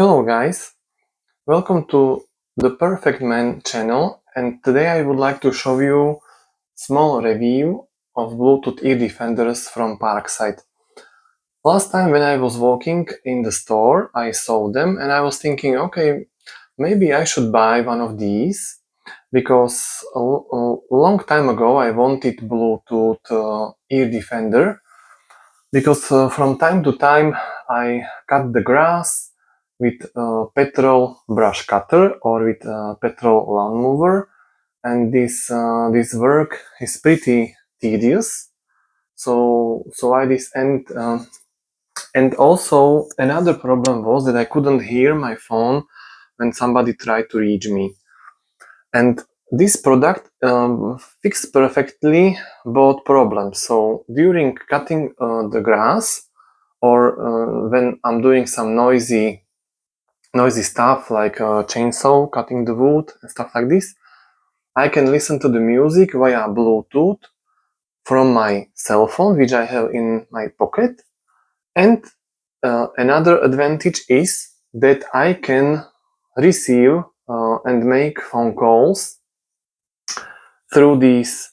Hello guys, welcome to the Perfect Man channel, and today I would like to show you small review of Bluetooth Ear Defenders from Parkside. Last time when I was walking in the store, I saw them and I was thinking, okay, maybe I should buy one of these because a long time ago I wanted Bluetooth ear defender because from time to time I cut the grass with a petrol brush cutter or with a petrol lawn mower, and this work is pretty tedious. So I this and also another problem was that I couldn't hear my phone when somebody tried to reach me. And this product fixed perfectly both problems. So during cutting the grass, or when I'm doing some noisy stuff like chainsaw, cutting the wood and stuff like this, I can listen to the music via Bluetooth from my cell phone, which I have in my pocket. And another advantage is that I can receive and make phone calls through these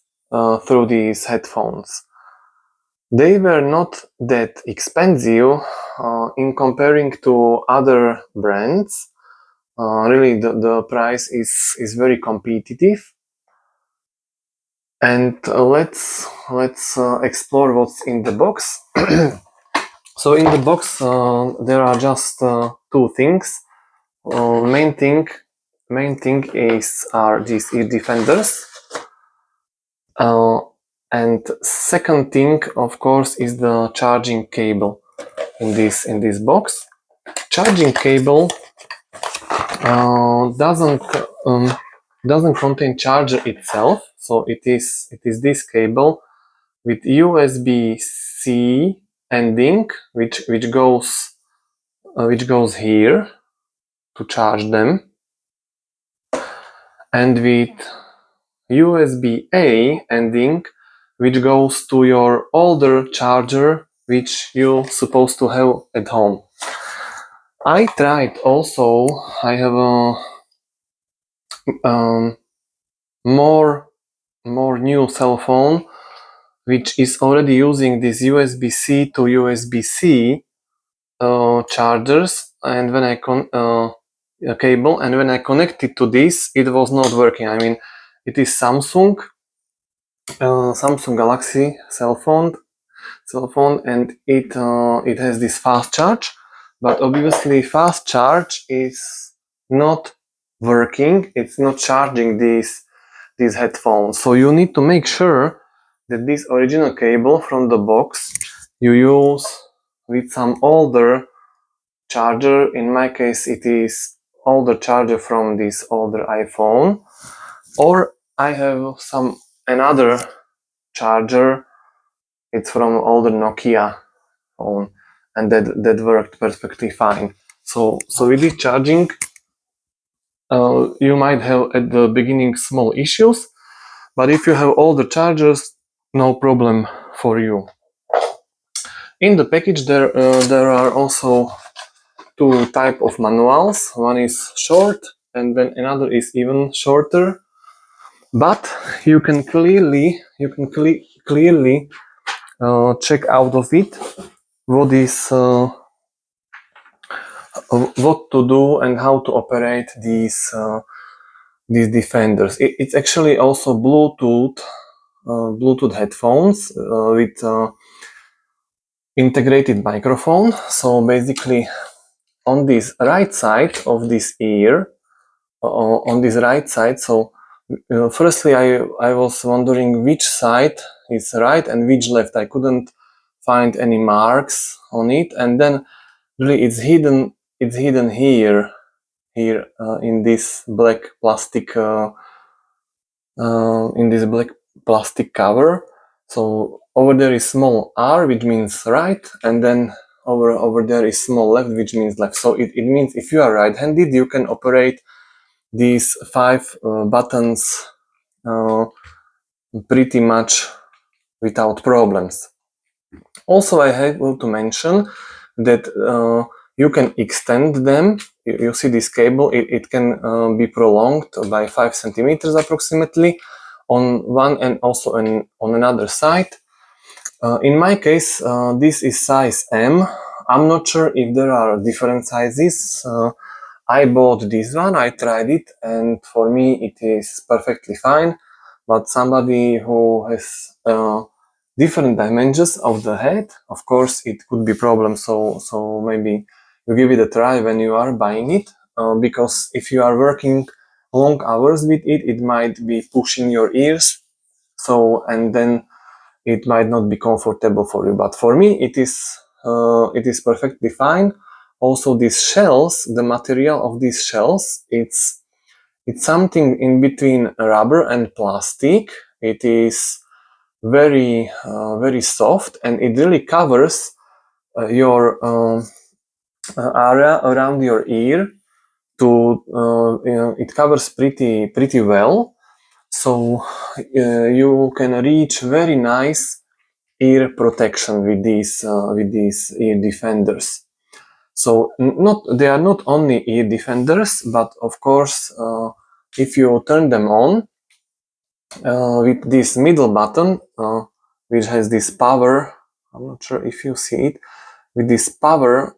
headphones. They were not that expensive in comparing to other brands. Really, the price is very competitive. And let's explore what's in the box. So in the box there are just two things. Main thing are these ear defenders. And second thing, of course, is the charging cable in this box. Charging cable doesn't contain charger itself, so it is this cable with USB-C ending, which goes here to charge them, and with USB-A ending, which goes to your older charger, which you're supposed to have at home. I tried also. I have a more new cell phone which is already using this USB-C to USB-C chargers, and when I cable, and when I connected to this, it was not working. I mean, it is Samsung Galaxy cell phone, and it has this fast charge, but obviously fast charge is not working. It's not charging these headphones. So you need to make sure that this original cable from the box you use with some older charger. In my case, it is older charger from this older iPhone, or I have some another charger. It's from older Nokia phone, and that worked perfectly fine. So with this charging, you might have at the beginning small issues, but if you have all the chargers, no problem for you. In the package there are also two type of manuals. One is short and then another is even shorter, but you can clearly check out of it what to do and how to operate these defenders. It's actually also Bluetooth headphones with integrated microphone. So basically, on this right side of this ear, so firstly I was wondering which side is right and which left. I couldn't find any marks on it, and then really it's hidden here in this black plastic cover. So over there is small R, which means right, and then over there is small left, which means left. So it means if you are right-handed, you can operate these 5 buttons pretty much without problems. Also, I have to mention that you can extend them. You see this cable, it can be prolonged by 5 centimeters approximately on one and also on another side. In my case, this is size M. I'm not sure if there are different sizes. I bought this one, I tried it, and for me it is perfectly fine. But somebody who has different dimensions of the head, of course, it could be problem. So maybe you give it a try when you are buying it, because if you are working long hours with it, it might be pushing your ears. So and then it might not be comfortable for you. But for me, it is perfectly fine. Also, these shells, the material of these shells, it's something in between rubber and plastic. It is very very soft, and it really covers your area around your ear. It covers pretty well, so you can reach very nice ear protection with these ear defenders. So they are not only ear defenders, but of course, if you turn them on with this middle button, which has this power, I'm not sure if you see it, with this power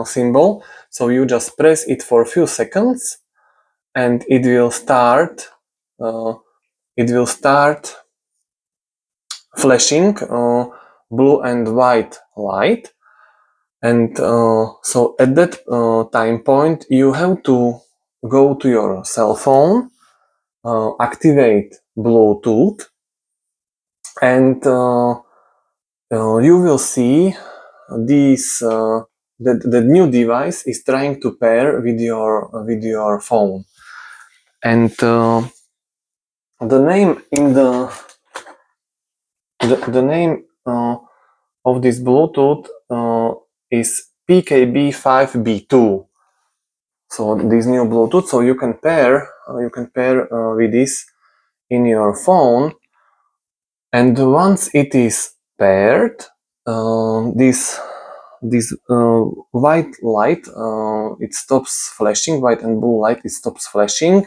symbol. So you just press it for a few seconds, and it will start. Flashing blue and white light. And so at that time point, you have to go to your cell phone, activate Bluetooth, and you will see the new device is trying to pair with your phone. And the name of this Bluetooth is PKB5B2. So this new Bluetooth, so you can pair with this in your phone, and once it is paired, this white light it stops flashing. White and blue light, it stops flashing,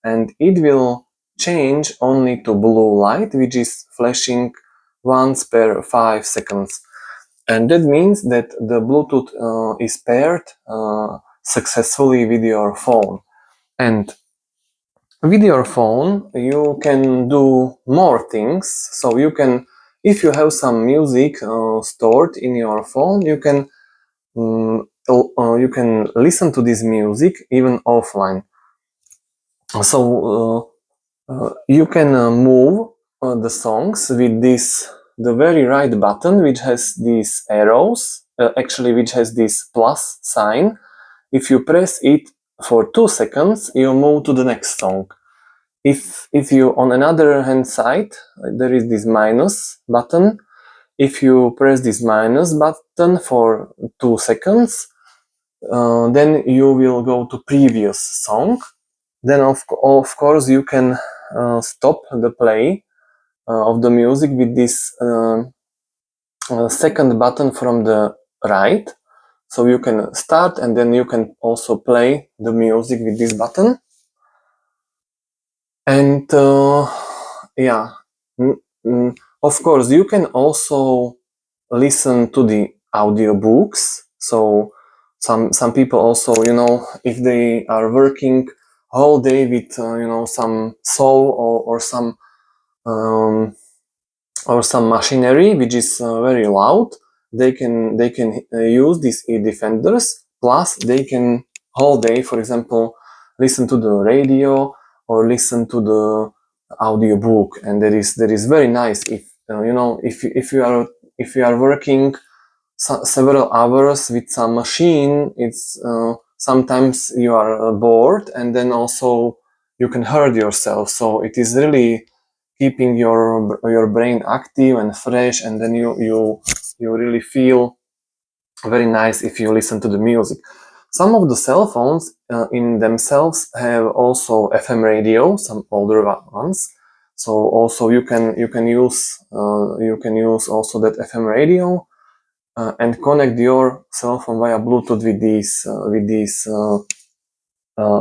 and it will change only to blue light, which is flashing once per 5 seconds. And that means that the Bluetooth is paired successfully with your phone. And with your phone, you can do more things. So you can, if you have some music stored in your phone, you can listen to this music even offline. So you can move the songs with the very right button, which has these arrows, actually which has this plus sign. If you press it for 2 seconds, you move to the next song. If you, on another hand side, there is this minus button. If you press this minus button for 2 seconds, then you will go to previous song. Then of course you can stop the play of the music with this second button from the right. So you can start, and then you can also play the music with this button. And yeah, of course you can also listen to the audiobooks. So some people also, if they are working whole day with some saw or some machinery which is very loud, they can use these ear defenders. Plus they can whole day, for example, listen to the radio or listen to the audiobook, and that is very nice. If if you are working several hours with some machine, it's sometimes you are bored, and then also you can hurt yourself. So it is really keeping your brain active and fresh, and then you really feel very nice if you listen to the music. Some of the cell phones in themselves have also FM radio, some older ones. So also you can use also that FM radio. and connect your cell phone via Bluetooth with these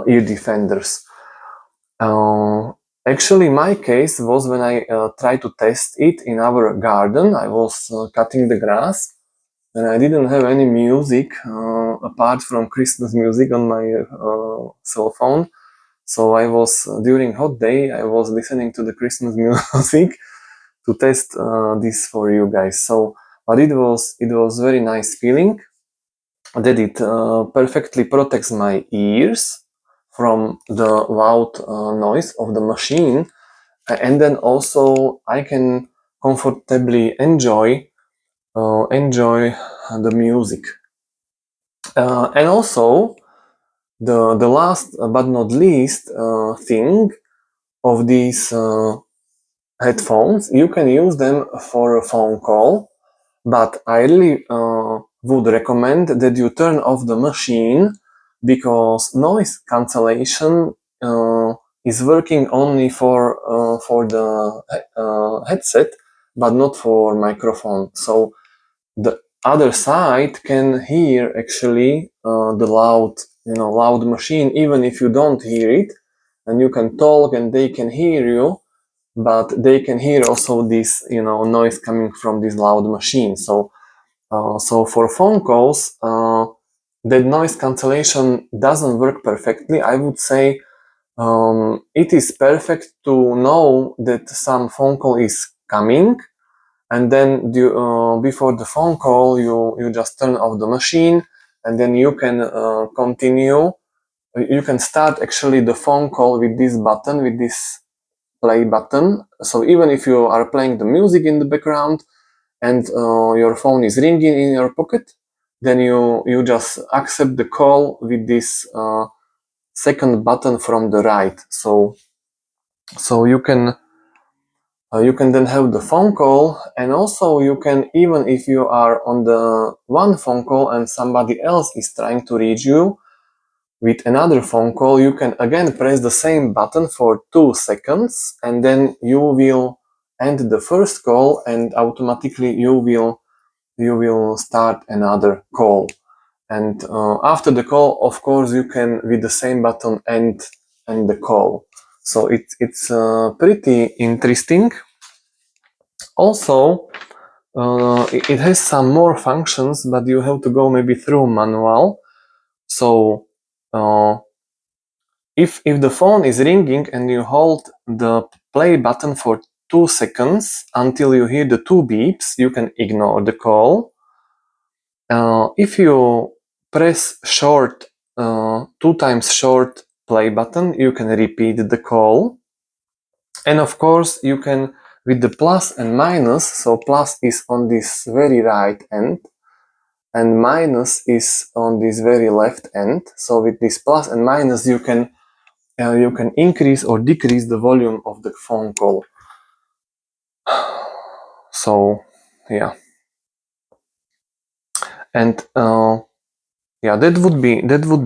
ear defenders. Actually, my case was when I tried to test it in our garden. I was cutting the grass, and I didn't have any music apart from Christmas music on my cell phone. So I was during hot day, I was listening to the Christmas music to test this for you guys. So, but it was very nice feeling that it perfectly protects my ears from the loud noise of the machine, and then also I can comfortably enjoy the music. And also the last but not least thing of these headphones, you can use them for a phone call, but I really would recommend that you turn off the machine, because noise cancellation is working only for the headset, but not for microphone. So the other side can hear actually the loud machine, even if you don't hear it, and you can talk and they can hear you, but they can hear also this noise coming from this loud machine. So for phone calls, that noise cancellation doesn't work perfectly. I would say it is perfect to know that some phone call is coming, and then before the phone call you just turn off the machine, and then you can continue. You can start actually the phone call with this button, with this play button. So even if you are playing the music in the background and your phone is ringing in your pocket, then you just accept the call with this second button from the right. So you can then have the phone call, and also you can, even if you are on the one phone call and somebody else is trying to reach you with another phone call, you can again press the same button for 2 seconds, and then you will end the first call, and automatically you will start another call. And after the call, of course, you can with the same button end the call. So it's pretty interesting. Also, it has some more functions, but you have to go maybe through manual. So if the phone is ringing and you hold the play button for 2 seconds until you hear the 2 beeps, you can ignore the call. If you press short 2 times short play button, you can repeat the call. And of course you can with the plus and minus. So plus is on this very right end and minus is on this very left end. So with this plus and minus you can increase or decrease the volume of the phone call. So yeah, and yeah, that would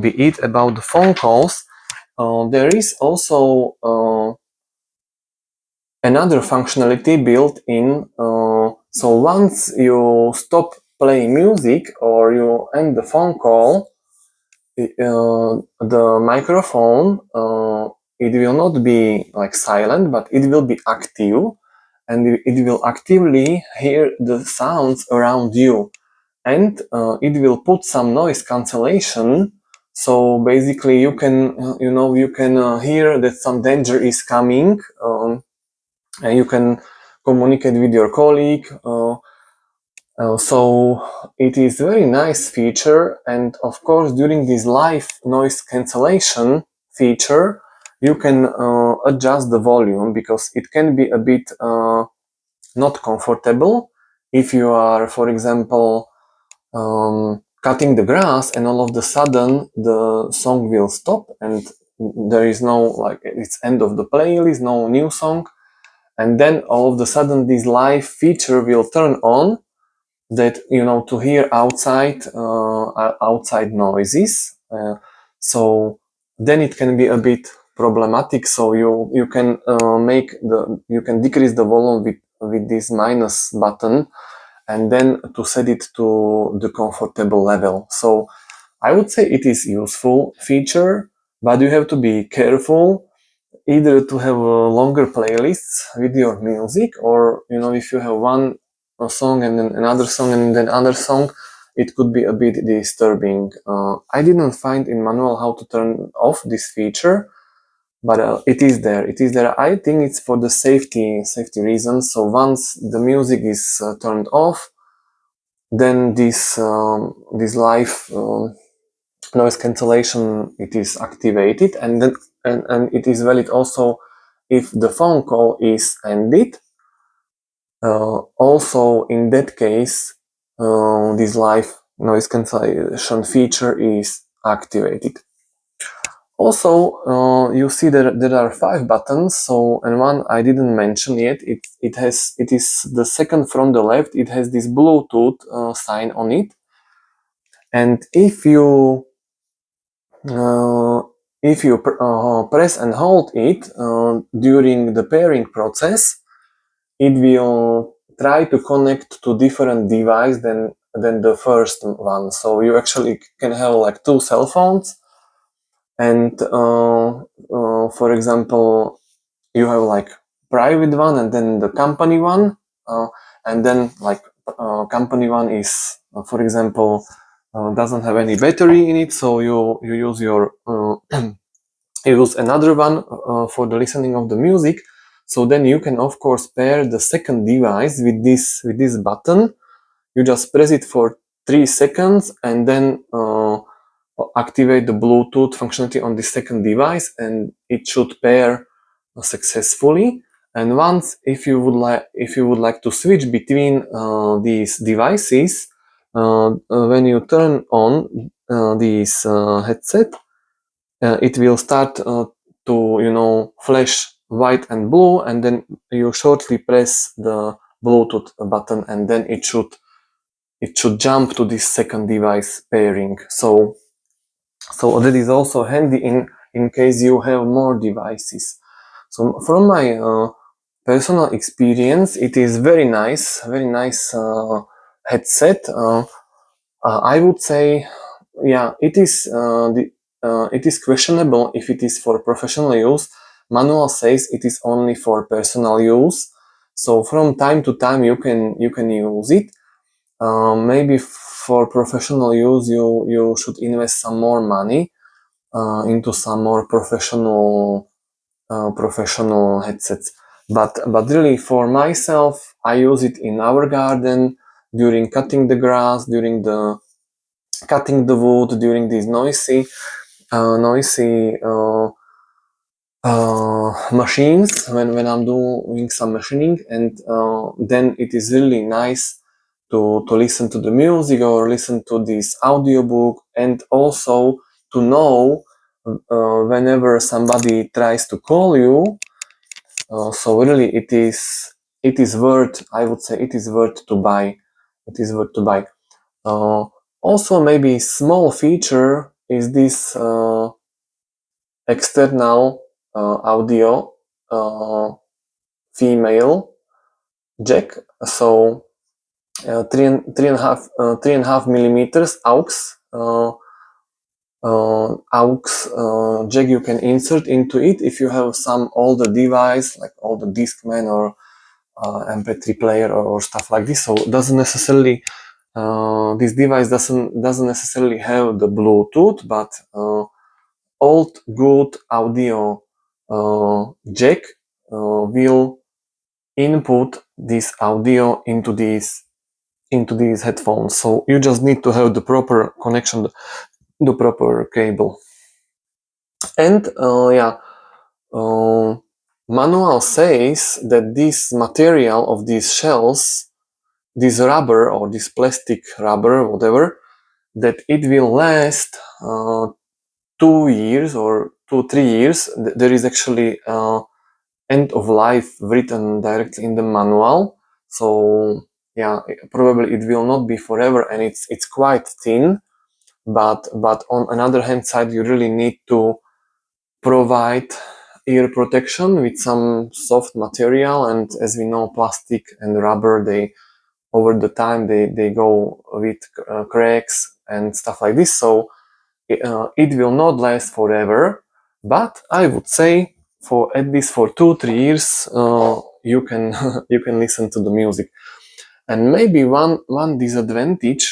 be it about the phone calls. There is also another functionality built in. So once you stop playing music or you end the phone call, the microphone it will not be like silent, but it will be active, and it will actively hear the sounds around you, and it will put some noise cancellation. So basically you can hear that some danger is coming, and you can communicate with your colleague. So it is very nice feature, and of course during this live noise cancellation feature you can adjust the volume, because it can be a bit not comfortable if you are, for example, cutting the grass and all of a sudden the song will stop and there is no, like, it's end of the playlist, no new song, and then all of a sudden this live feature will turn on, that to hear outside noises. So then it can be a bit problematic. So you can you can decrease the volume with this minus button, and then to set it to the comfortable level. So I would say it is useful feature, but you have to be careful either to have longer playlists with your music, or if you have one song and then another song and then another song, it could be a bit disturbing. I didn't find in manual how to turn off this feature, but it is there. It is there. I think it's for the safety reasons. So once the music is turned off, then this live noise cancellation, it is activated, and then and it is valid also if the phone call is ended. Also in that case, this live noise cancellation feature is activated. Also, you see that there are 5 buttons. So, and one I didn't mention yet. It is the second from the left. It has this Bluetooth sign on it, and if you press and hold it during the pairing process, it will try to connect to different device than the first one. So you actually can have like 2 cell phones, and for example, you have like private one and then the company one, and then like company one is, for example, doesn't have any battery in it, so you use your you use another one for the listening of the music. So then you can of course pair the second device with this button. You just press it for 3 seconds and then activate the Bluetooth functionality on the second device, and it should pair successfully. And once, if you would like to switch between these devices, when you turn on this headset, it will start to flash white and blue, and then you shortly press the Bluetooth button, and then it should jump to this second device pairing. So that is also handy in case you have more devices. So from my personal experience, it is very nice headset. I would say, yeah, it is questionable if it is for professional use. Manual says it is only for personal use. So from time to time you can use it. Maybe for professional use you should invest some more money into some more professional headsets. But really, for myself, I use it in our garden during cutting the grass, during the cutting the wood, during these noisy machines when I'm doing some machining, and then it is really nice to listen to the music or listen to this audiobook, and also to know whenever somebody tries to call you. So really, it is worth. I would say it is worth to buy. It is worth to buy. Also, maybe small feature is this external audio female jack. So 3.5 millimeters aux jack you can insert into it if you have some older device like older Discman or MP3 player or stuff like this. So doesn't necessarily this device doesn't necessarily have the Bluetooth, but old good audio jack will input this audio into these headphones. So you just need to have the proper connection, the proper cable. And manual says that this material of these shells, this rubber or this plastic rubber, whatever, that it will last 2 years or 2-3 years. There is actually end of life written directly in the manual. So yeah, probably it will not be forever, and it's quite thin. But on another hand side, you really need to provide ear protection with some soft material, and as we know, plastic and rubber, they over the time they go with cracks and stuff like this, so it will not last forever, but I would say for at least for 2-3 years you can you can listen to the music. And maybe one disadvantage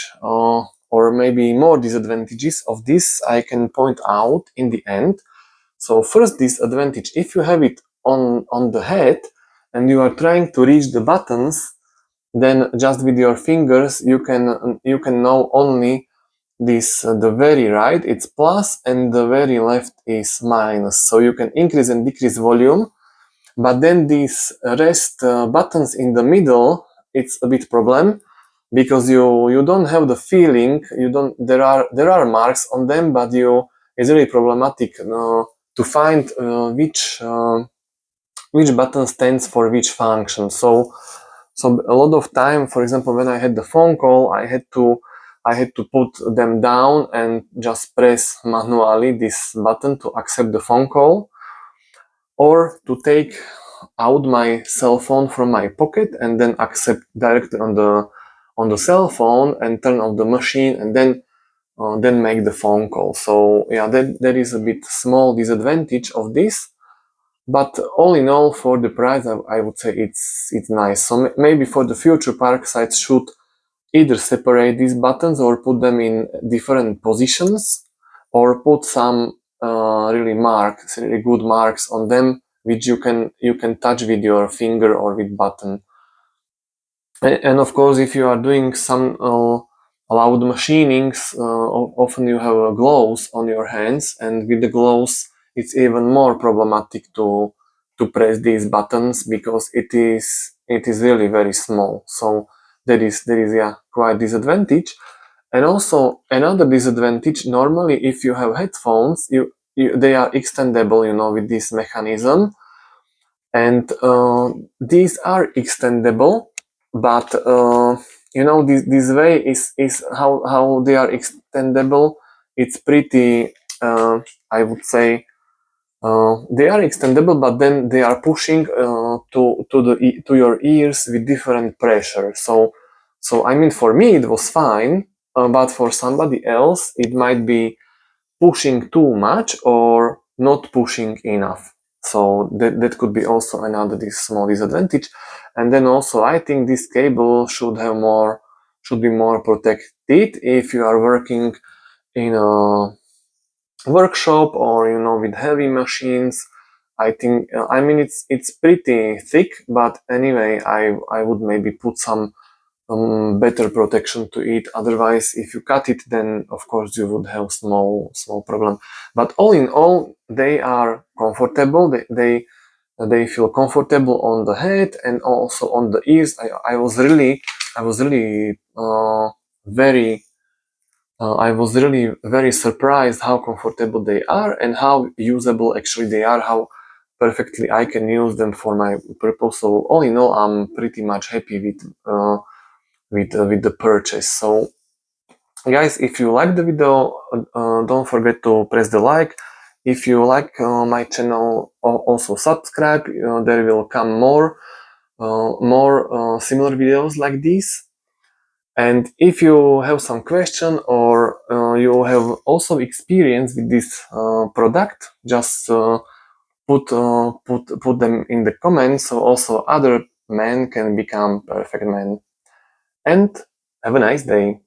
or maybe more disadvantages of this I can point out in the end. So first disadvantage, if you have it on the head and you are trying to reach the buttons, then just with your fingers you can know only this the very right it's plus and the very left is minus, so you can increase and decrease volume, but then these rest buttons in the middle, it's a bit problem because you don't have the feeling, you don't there are marks on them, but it's really problematic to find which button stands for which function. So a lot of time, for example, when I had the phone call, I had to put them down and just press manually this button to accept the phone call, or to take out my cell phone from my pocket and then accept directly on the cell phone and turn off the machine and then make the phone call. So yeah, that is a bit small disadvantage of this. But all in all, for the price, I would say it's nice. So maybe for the future, Parkside should either separate these buttons or put them in different positions, or put some really good marks on them, which you can touch with your finger or with button. And of course, if you are doing some loud machinings, often you have gloves on your hands, and with the gloves it's even more problematic to press these buttons because it is really very small. So there is yeah, quite disadvantage. And also another disadvantage, normally if you have headphones, they are extendable, with this mechanism, and these are extendable, but this way is how they are extendable. It's pretty I would say they are extendable, but then they are pushing to your ears with different pressure. So I mean, for me it was fine, but for somebody else it might be pushing too much or not pushing enough. So that could be also another small disadvantage. And then also I think this cable should be more protected if you are working in a workshop or with heavy machines. I think I mean it's pretty thick, but anyway I would maybe put some better protection to it. Otherwise, if you cut it, then of course you would have small problem. But all in all, they are comfortable. They feel comfortable on the head and also on the ears. I was really very I was really very surprised how comfortable they are and how usable actually they are, how perfectly I can use them for my purpose. So all in all, I'm pretty much happy with the purchase. So guys, if you like the video, don't forget to press the like. If you like my channel, also subscribe. There will come more similar videos like this. And if you have some question or you have also experience with this product, just put them in the comments, so also other men can become perfect men. And have a nice day.